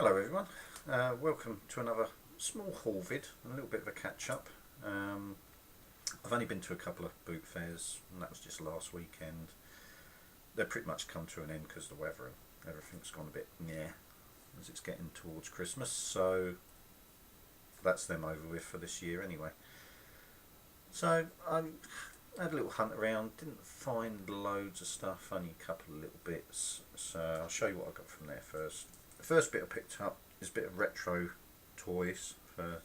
Hello everyone, welcome to another small haul vid, a little bit of a catch up. I've only been to a couple of boot fairs and that was just last weekend. They're pretty much come to an end because of the weather and everything's gone a bit as it's getting towards Christmas, so that's them over with for this year anyway. So I had a little hunt around, didn't find loads of stuff, only a couple of little bits, so I'll show you what I got from there first. The first bit I picked up is a bit of retro toys for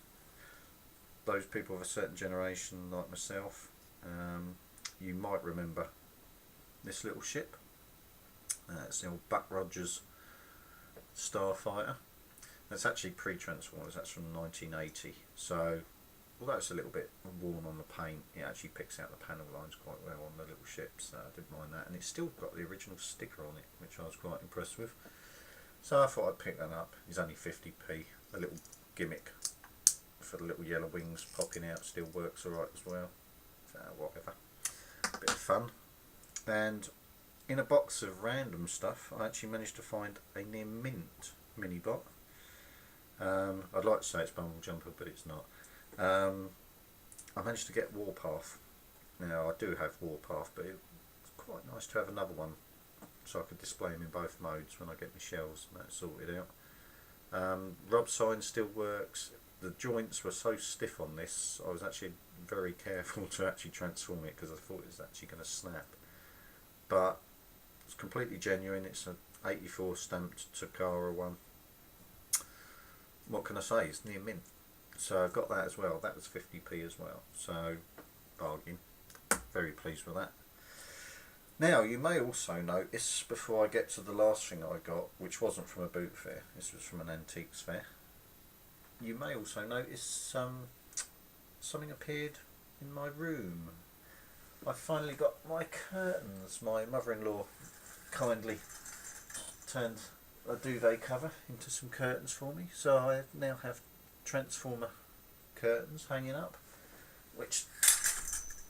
those people of a certain generation like myself. You might remember this little ship. It's the old Buck Rogers Starfighter. That's actually pre-Transformers, that's from 1980. So although it's a little bit worn on the paint, it actually picks out the panel lines quite well on the little ship, so I didn't mind that. And it's still got the original sticker on it, which I was quite impressed with. So I thought I'd pick that up. It's only 50p. A little gimmick for the little yellow wings popping out still works alright as well. So whatever. Bit of fun. And in a box of random stuff, I actually managed to find a near mint mini bot. I'd like to say it's Bumble Jumper, but it's not. I managed to get Warpath. Now I do have Warpath, but it's quite nice to have another one, so I could display them in both modes when I get my shells and that sorted out. Rub sign still works. The joints were so stiff on this, I was actually very careful to actually transform it because I thought it was actually going to snap. But it's completely genuine. It's an 84 stamped Takara one. What can I say? It's near mint. So I've got that as well. That was 50p as well. So bargain. Very pleased with that. Now, you may also notice, before I get to the last thing I got, which wasn't from a boot fair, this was from an antiques fair, you may also notice something appeared in my room. I finally got my curtains. My mother-in-law kindly turned a duvet cover into some curtains for me, so I now have Transformer curtains hanging up, which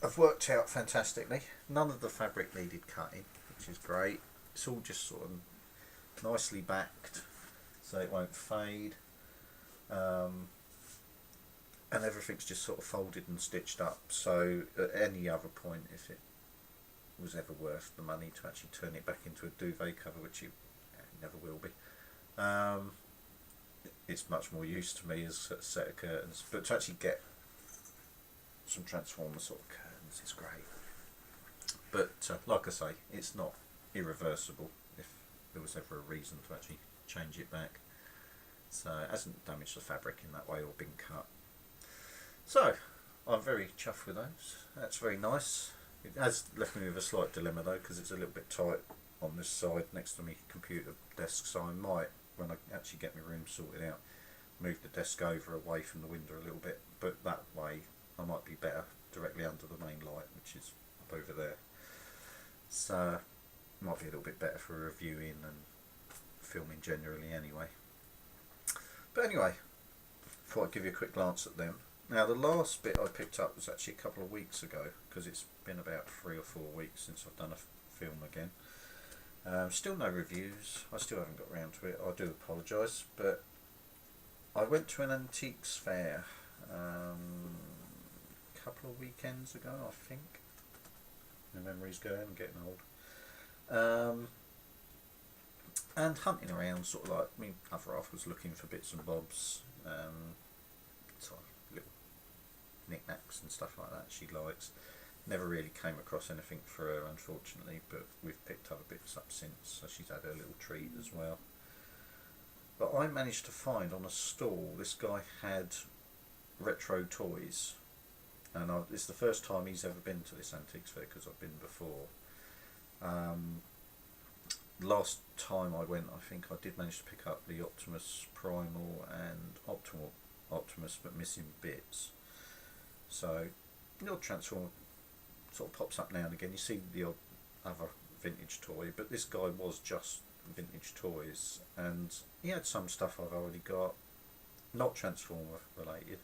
have worked out fantastically. None of the fabric needed cutting, which is great. It's all just sort of nicely backed so it won't fade, and everything's just sort of folded and stitched up, so at any other point, if it was ever worth the money to actually turn it back into a duvet cover, which it never will be, it's much more use to me as a set of curtains. But to actually get some Transformer sort of curtains is great. But like I say, it's not irreversible if there was ever a reason to actually change it back. So it hasn't damaged the fabric in that way or been cut. So I'm very chuffed with those. That's very nice. It has left me with a slight dilemma though, because it's a little bit tight on this side next to my computer desk, so I might, when I actually get my room sorted out, move the desk over away from the window a little bit, but that way I might be better directly under the main light, which is up over there. So it might be a little bit better for reviewing and filming generally anyway. But anyway, thought I'd give you a quick glance at them. Now the last bit I picked up was actually a couple of weeks ago, because it's been about 3 or 4 weeks since I've done a film again. Still no reviews. I still haven't got round to it. I do apologise, but I went to an antiques fair a couple of weekends ago, I think. My memory's going, I'm getting old. And hunting around, sort of like, I mean, other half was looking for bits and bobs, sort of little knickknacks and stuff like that she likes. Never really came across anything for her, unfortunately, but we've picked other bits up since, so she's had her little treat as well. But I managed to find on a stall, this guy had retro toys, and it's the first time he's ever been to this antiques fair, because I've been before. Last time I went, I think I did manage to pick up the Optimus Primal and Optimus, but missing bits. So the odd Transformer sort of pops up now and again. You see the odd other vintage toy, but this guy was just vintage toys, and he had some stuff I've already got, not Transformer related.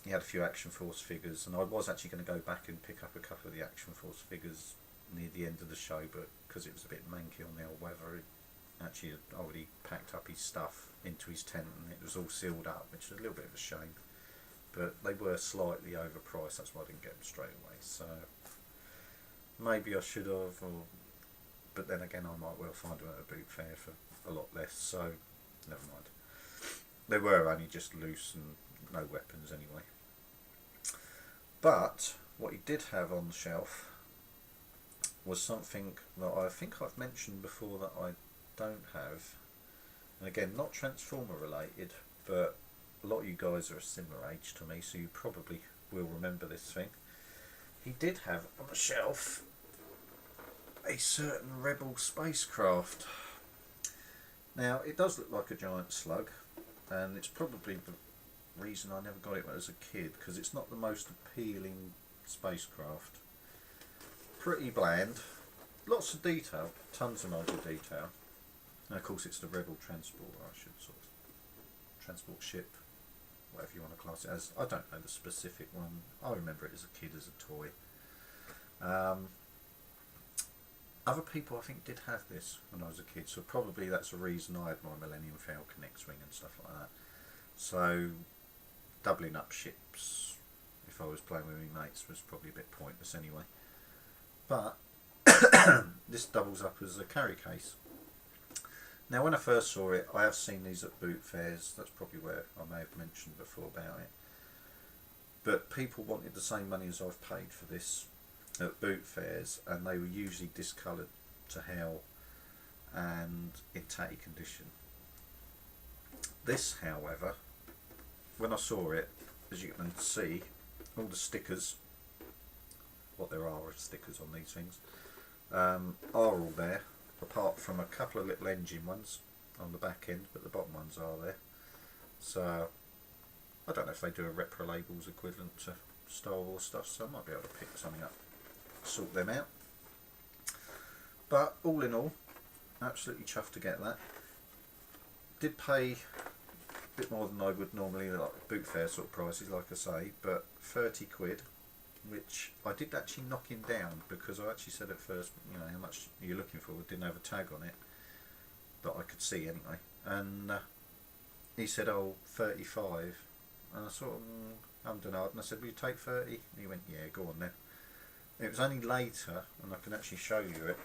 He had a few Action Force figures, and I was actually going to go back and pick up a couple of the Action Force figures near the end of the show, but because it was a bit manky on the old weather, it actually had already packed up his stuff into his tent and it was all sealed up, which was a little bit of a shame. But they were slightly overpriced, that's why I didn't get them straight away. So maybe I should have, but then again I might well find them at a boot fair for a lot less, so never mind. They were only just loose and no weapons anyway. But what he did have on the shelf was something that I think I've mentioned before that I don't have, and again not Transformer related, but a lot of you guys are a similar age to me, so you probably will remember this thing. He did have on the shelf a certain Rebel spacecraft. Now it does look like a giant slug, and it's probably the reason I never got it as a kid, because it's not the most appealing spacecraft. Pretty bland, lots of detail, tons and loads of detail, and of course it's the Rebel transporter, I should sort of transport ship, whatever you want to class it as. I don't know the specific one. I remember it as a kid, as a toy. Other people I think did have this when I was a kid, so probably that's the reason I had my Millennium Falcon X-Wing and stuff like that. So doubling up ships if I was playing with my mates was probably a bit pointless anyway. But this doubles up as a carry case. Now when I first saw it, I have seen these at boot fairs, that's probably where I may have mentioned before about it. But people wanted the same money as I've paid for this at boot fairs, and they were usually discoloured to hell and in tatty condition. This, however, when I saw it, as you can see, all the stickers, what there are of stickers on these things, are all there, apart from a couple of little engine ones on the back end, but the bottom ones are there. So I don't know if they do a repro labels equivalent to Star Wars stuff, so I might be able to pick something up, sort them out. But all in all, absolutely chuffed to get that. Did pay a bit more than I would normally, like boot fair sort of prices, like I say, but 30 quid, which I did actually knock him down, because I actually said at first, you know, how much are you looking for? It didn't have a tag on it that I could see anyway, and he said, oh, 35, and I sort of hummed and hawed, and I said, will you take 30? And he went, yeah, go on then. It was only later, and I can actually show you it,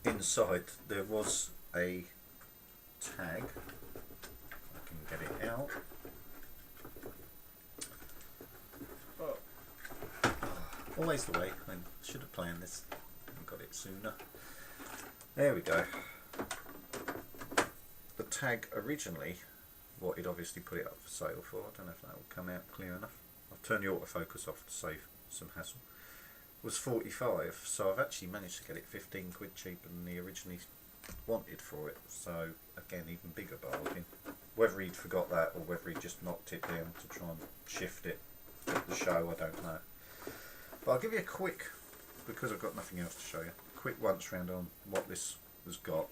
inside there was a tag. I can get it out. Always the way. I should have planned this and got it sooner. There we go. The tag originally, what he'd obviously put it up for sale for, I don't know if that will come out clear enough. I've turned the autofocus off to save some hassle. Was 45, so I've actually managed to get it 15 quid cheaper than he originally wanted for it. So again, even bigger bargain. Whether he'd forgot that or whether he just knocked it down to try and shift it at the show, I don't know. But I'll give you a quick, because I've got nothing else to show you, quick once round on what this has got,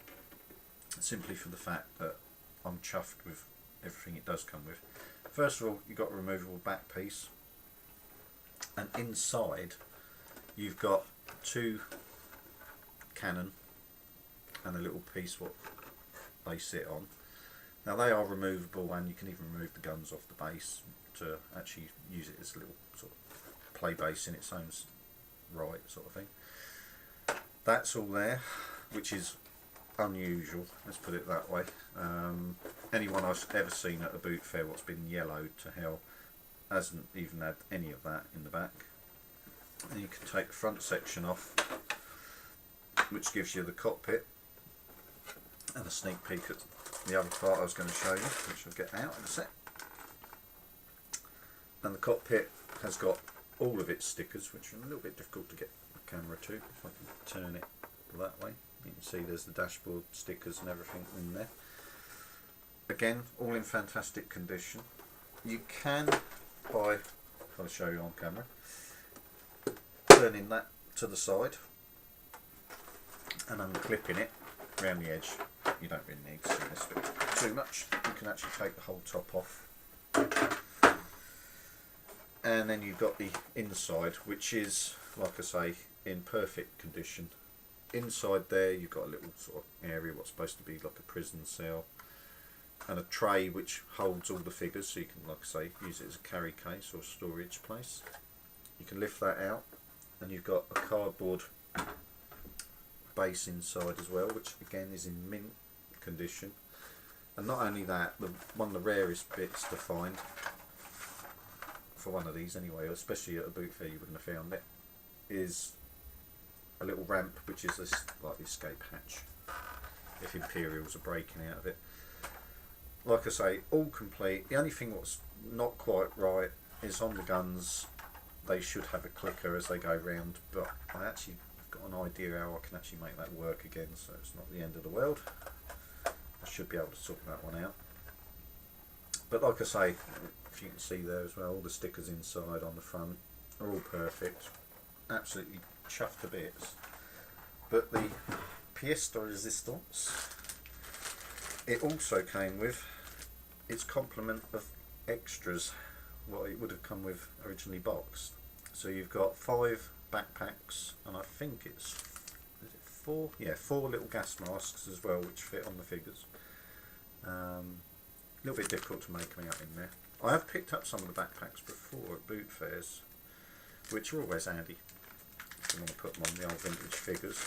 simply for the fact that I'm chuffed with everything it does come with. First of all, you've got a removable back piece, and inside you've got two cannon and a little piece what they sit on. Now they are removable, and you can even remove the guns off the base to actually use it as a little sort of play base in its own right, sort of thing. That's all there, which is unusual, let's put it that way. Anyone I've ever seen at a boot fair what's been yellowed to hell hasn't even had any of that in the back. And you can take the front section off, which gives you the cockpit and a sneak peek at the other part I was going to show you, which I'll get out in a sec. And the cockpit has got all of its stickers, which are a little bit difficult to get the camera to. If I can turn it that way, you can see there's the dashboard stickers and everything in there. Again, all in fantastic condition. You can, by, if I'll show you on camera, turning that to the side and unclipping it around the edge. You don't really need to see this bit too much. You can actually take the whole top off. And then you've got the inside, which is, like I say, in perfect condition. inside there you've got a little sort of area what's supposed to be like a prison cell, and a tray which holds all the figures, so you can, like I say, use it as a carry case or storage place. You can lift that out, and you've got a cardboard base inside as well, which again is in mint condition. And not only that, one of the rarest bits to find for one of these anyway, especially at a boot fair you wouldn't have found it, is a little ramp which is this, like the escape hatch if Imperials are breaking out of it. Like I say, all complete. The only thing what's not quite right is on the guns they should have a clicker as they go round, but I actually got an idea how I can actually make that work again, so it's not the end of the world. I should be able to sort that one out. But like I say, if you can see there as well, all the stickers inside on the front are all perfect, absolutely chuffed to bits. But the pièce de résistance, it also came with its complement of extras, what it would have come with originally boxed. So you've got 5 backpacks, and I think it's, is it 4? Yeah, 4 little gas masks as well, which fit on the figures. A little bit difficult to make me out in there. I have picked up some of the backpacks before at boot fairs, which are always handy if you want to put them on the old vintage figures.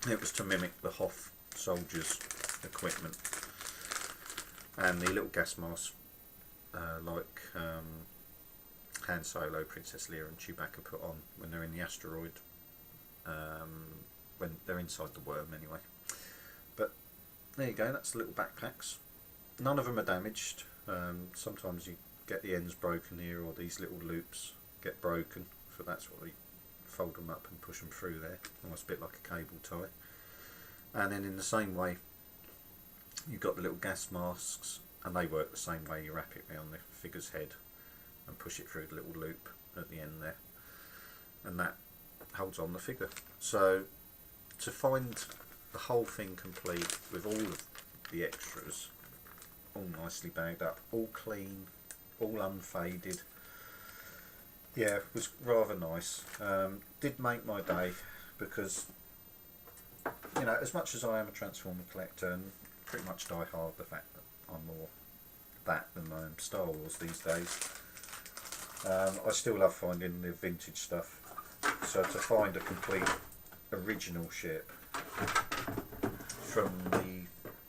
It was to mimic the Hoth soldiers' equipment, and the little gas mask like Han Solo, Princess Leia and Chewbacca put on when they're in the asteroid, when they're inside the worm anyway. But there you go, that's the little backpacks. None of them are damaged. Sometimes you get the ends broken here, or these little loops get broken, so that's what we fold them up and push them through there, almost a bit like a cable tie. And then in the same way you've got the little gas masks, and they work the same way. You wrap it around the figure's head and push it through the little loop at the end there, and that holds on the figure. So to find the whole thing complete with all of the extras, all nicely bagged up, all clean, all unfaded, yeah, it was rather nice. Did make my day, because, you know, as much as I am a Transformer collector and pretty much die hard the fact that I'm more that than I am Star Wars these days, I still love finding the vintage stuff. So to find a complete original ship from the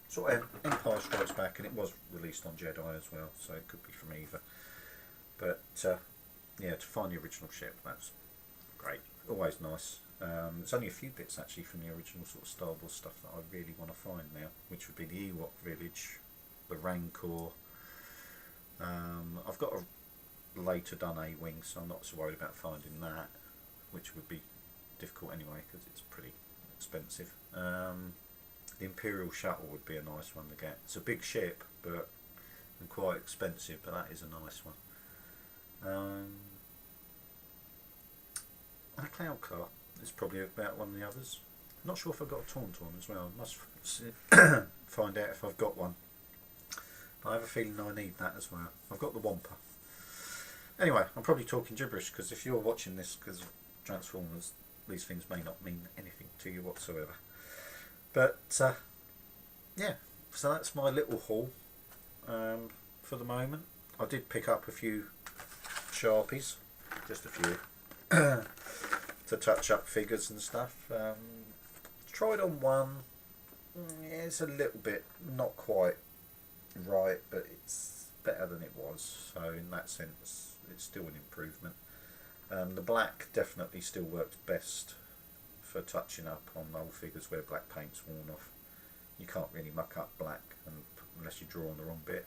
sort of Empire Strikes Back, and it was released on Jedi as well, so it could be from either. But yeah, to find the original ship, that's great. Always nice. There's only a few bits actually from the original sort of Star Wars stuff that I really want to find now, which would be the Ewok village, the Rancor. I've got a later done A-Wing, so I'm not so worried about finding that, which would be difficult anyway because it's pretty expensive. The Imperial Shuttle would be a nice one to get. It's a big ship, but and quite expensive, but that is a nice one. And a Cloud Car is probably about one of the others. Not sure if I've got a Tauntaun as well. Must find out if I've got one. But I have a feeling I need that as well. I've got the Wampa. Anyway, I'm probably talking gibberish, because if you're watching this because of Transformers, these things may not mean anything to you whatsoever. But yeah, so that's my little haul for the moment. I did pick up a few Sharpies, just a few, to touch up figures and stuff. Tried on one. Yeah, it's a little bit not quite right, but it's better than it was, so in that sense it's still an improvement. The black definitely still works best for touching up on old figures where black paint's worn off. You can't really muck up black unless you draw on the wrong bit.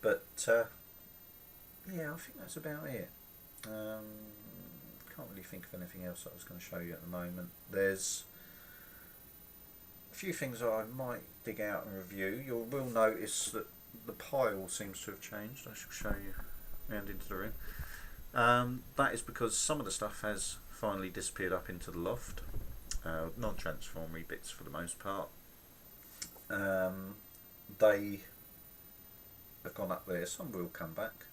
But yeah, I think that's about it. Can't really think of anything else that I was going to show you at the moment. There's a few things I might dig out and review. You will notice that the pile seems to have changed. I shall show you round into the room. That is because some of the stuff has finally disappeared up into the loft. Non-transformery bits for the most part. They have gone up there. Some will come back,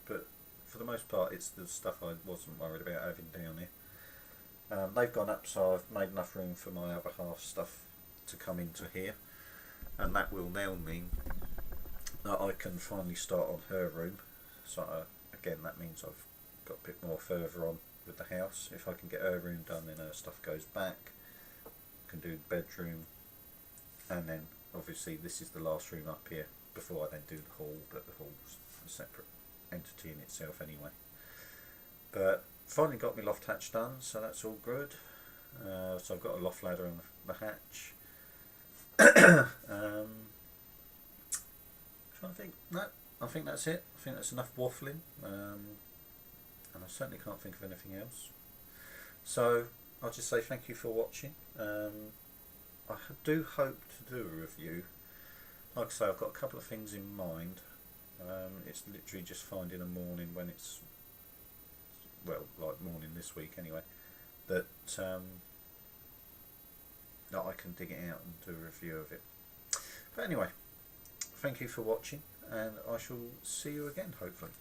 but for the most part it's the stuff I wasn't worried about having down here. They've gone up, so I've made enough room for my other half stuff to come into here, and that will now mean that I can finally start on her room. So again, that means I've got a bit more further on with the house. If I can get her room done, then her stuff goes back. I can do the bedroom, and then obviously this is the last room up here before I then do the hall, but the hall's a separate entity in itself anyway. But finally got my loft hatch done, so that's all good. So I've got a loft ladder and the hatch. Trying to think. No, I think that's it. I think that's enough waffling, and I certainly can't think of anything else. So I'll just say thank you for watching. I do hope to do a review. Like I say, I've got a couple of things in mind. It's literally just finding a morning when it's, well, like morning this week anyway, that that I can dig it out and do a review of it. But anyway, thank you for watching, and I shall see you again hopefully.